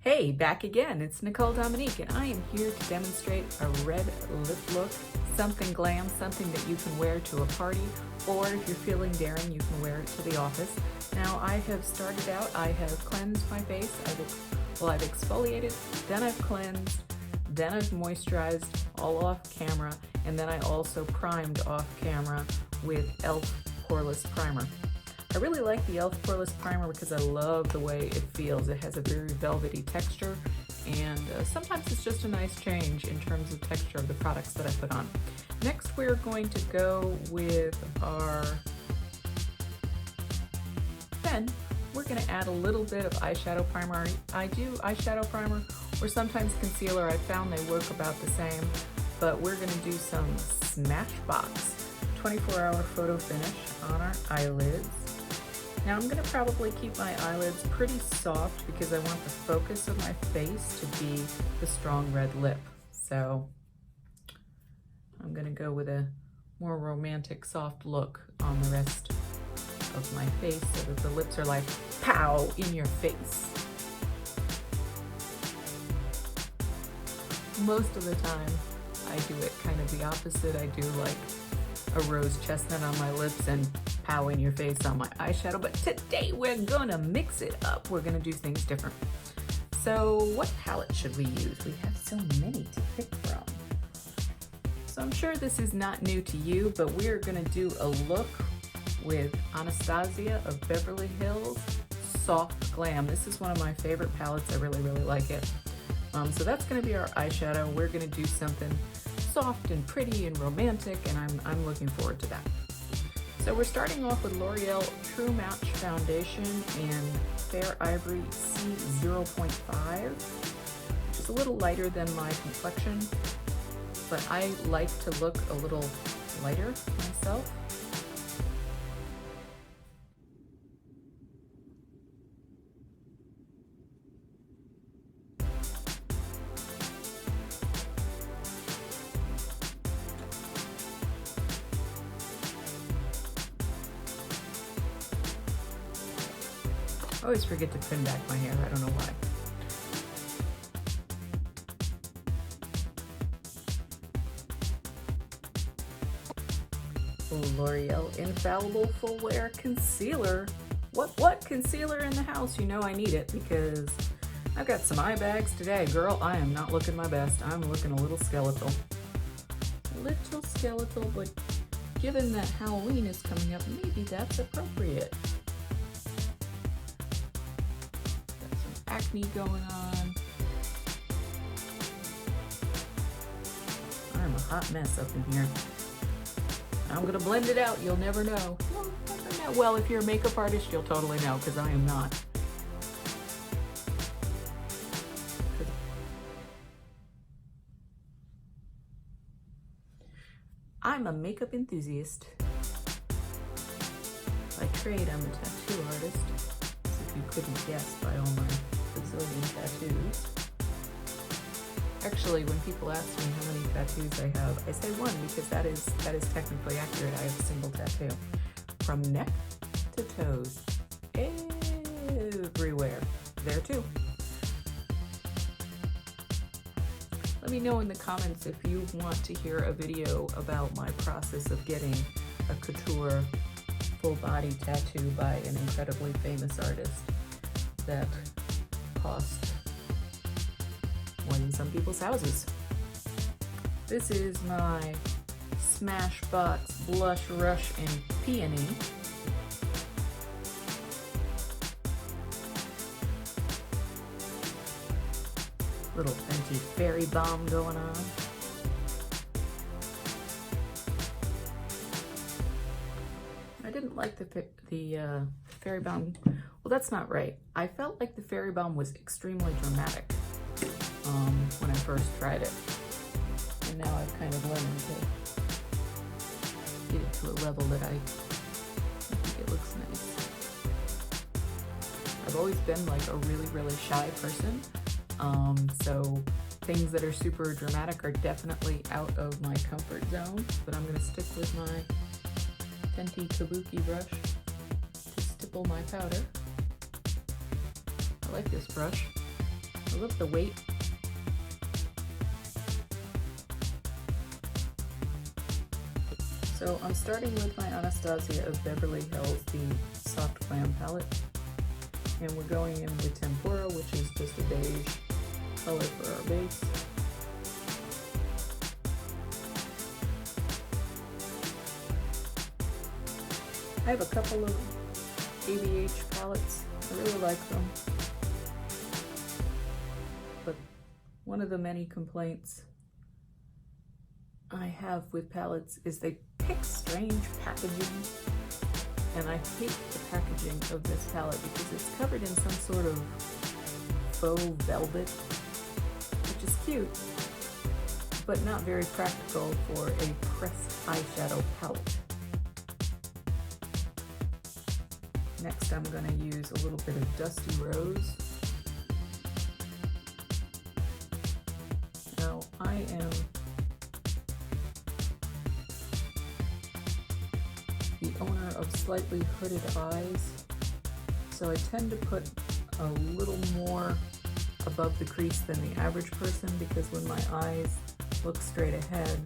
Hey, back again. It's Nicole Dominique, and I am here to demonstrate a red lip look, something glam, something that you can wear to a party, or if you're feeling daring, you can wear it to the office. Now, I have started out, I have cleansed my face. I've exfoliated, then I've cleansed, then I've moisturized all off camera, and then I also primed off camera with e.l.f. Poreless Primer. I really like the e.l.f. Poreless Primer because I love the way it feels. It has a very velvety texture, and sometimes it's just a nice change in terms of texture of the products that I put on. Next, we're going to go with our pen. We're going to add a little bit of eyeshadow primer. I do eyeshadow primer or sometimes concealer. I found they work about the same, but we're going to do some Smashbox 24-hour photo finish on our eyelids. Now I'm going to probably keep my eyelids pretty soft because I want the focus of my face to be the strong red lip. So I'm going to go with a more romantic soft look on the rest of my face so that the lips are like pow in your face. Most of the time I do it kind of the opposite. I do like a rose chestnut on my lips and pow in your face on my eyeshadow, but today we're gonna mix it up. We're gonna do things different. So what palette should we use? We have so many to pick from. So I'm sure this is not new to you, but we're gonna do a look with Anastasia of Beverly Hills Soft Glam. This is one of my favorite palettes. I really like it. So that's gonna be our eyeshadow. We're gonna do something soft and pretty and romantic, and I'm looking forward to that. So we're starting off with L'Oreal True Match Foundation in Fair Ivory C0.5, which is a little lighter than my complexion, but I like to look a little lighter myself. I always forget to pin back my hair, I don't know why. L'Oreal Infallible Full Wear Concealer. What concealer in the house? You know I need it because I've got some eye bags today. Girl, I am not looking my best. I'm looking a little skeletal. Little skeletal, but given that Halloween is coming up, maybe that's appropriate. Acne going on. I'm a hot mess up in here. I'm gonna blend it out. You'll never know. You'll never know. Well, if you're a makeup artist, you'll totally know because I am not. I'm a makeup enthusiast. By trade, I'm a tattoo artist. If you couldn't guess by all my bazillion tattoos. Actually, when people ask me how many tattoos I have, I say one because that is technically accurate. I have a single tattoo. From neck to toes. Everywhere. There too. Let me know in the comments if you want to hear a video about my process of getting a couture full body tattoo by an incredibly famous artist that cost more than some people's houses. This is my Smashbox Blushrush in Peony. Little Fenty fairy bomb going on. I didn't like the fairy bomb. Well, that's not right. I felt like the fairy bomb was extremely dramatic when I first tried it. And now I've kind of learned to get it to a level that I think it looks nice. I've always been like a really shy person. So things that are super dramatic are definitely out of my comfort zone, but I'm gonna stick with my Fenty Kabuki brush to stipple my powder. I like this brush. I love the weight. So I'm starting with my Anastasia of Beverly Hills, the Soft Glam palette. And we're going in with Tempura, which is just a beige color for our base. I have a couple of ABH palettes. I really like them. But one of the many complaints I have with palettes is they pick strange packaging. And I hate the packaging of this palette because it's covered in some sort of faux velvet, which is cute, but not very practical for a pressed eyeshadow palette. Next, I'm going to use a little bit of Dusty Rose. Now, I am the owner of slightly hooded eyes, so I tend to put a little more above the crease than the average person because when my eyes look straight ahead,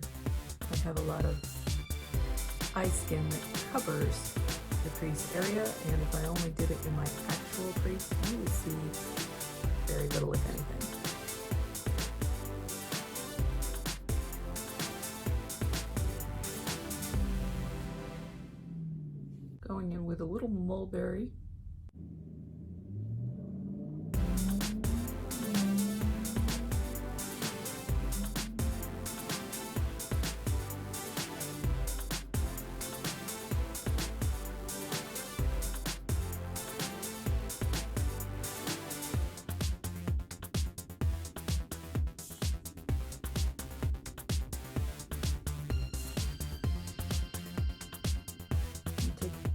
I have a lot of eye skin that covers the crease area, and if I only did it in my actual crease, you would see very little, if anything. Going in with a little mulberry.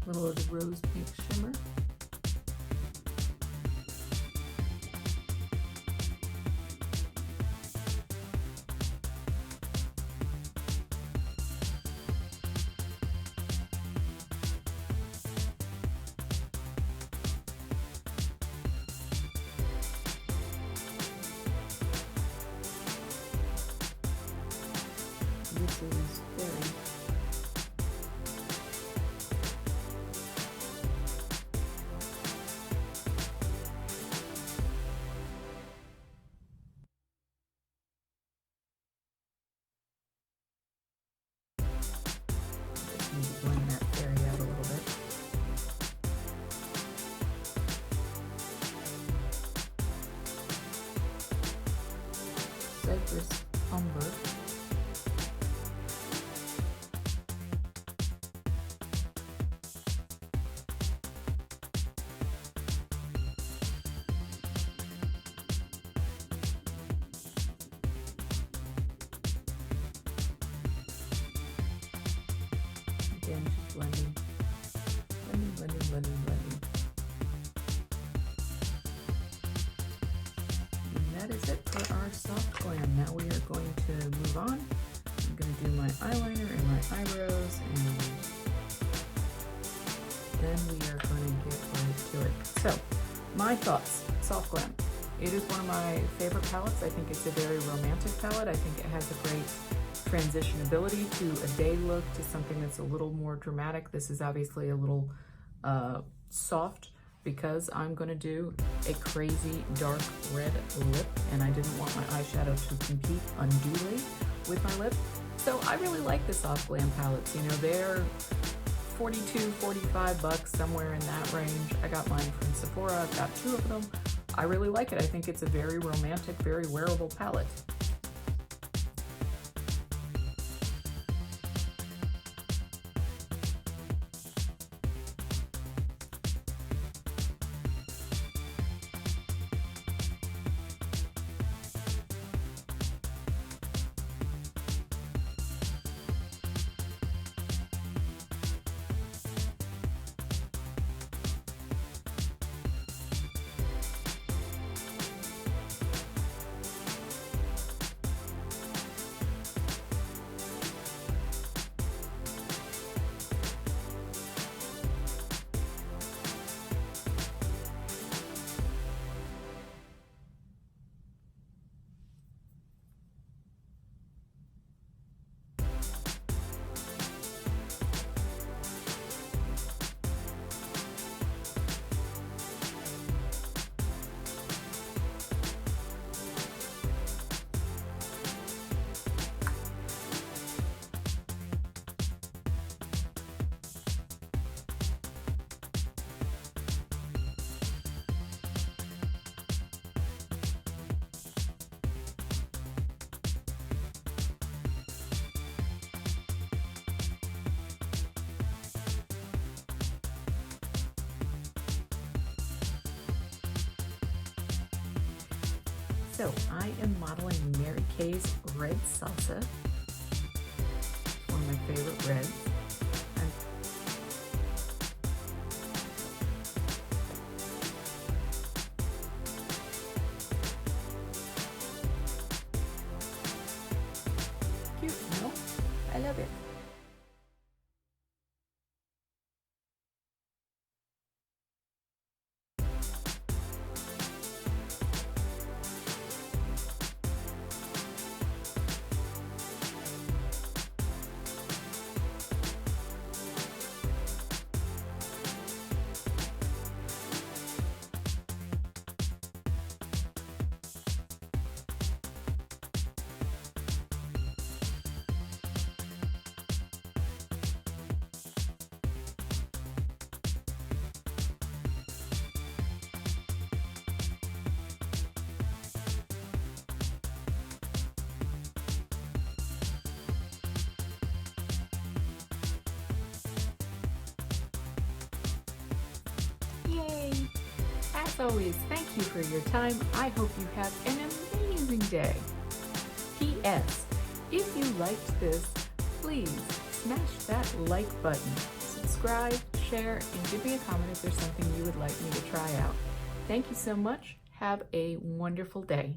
A little of the rose pink shimmer. This is very blend that fairy out a little bit. Cypress umber. Again, just blending. And that is it for our soft glam. Now we are going to move on. I'm going to do my eyeliner and my eyebrows, and then we are going to get right to it. So, my thoughts, soft glam. It is one of my favorite palettes. I think it's a very romantic palette. I think it has a great transition ability to a day look, to something that's a little more dramatic. This is obviously a little soft because I'm going to do a crazy dark red lip, and I didn't want my eyeshadow to compete unduly with my lip. So I really like the soft glam palettes. You know, they're 42, 45 bucks, somewhere in that range. I got mine from Sephora. I've got 2 of them. I really like it. I think it's a very romantic, very wearable palette. So I am modeling Mary Kay's Red Salsa. One of my favorite reds. Cute, no? I love it. Yay! As always, thank you for your time. I hope you have an amazing day. P.S. If you liked this, please smash that like button, subscribe, share, and give me a comment if there's something you would like me to try out. Thank you so much. Have a wonderful day.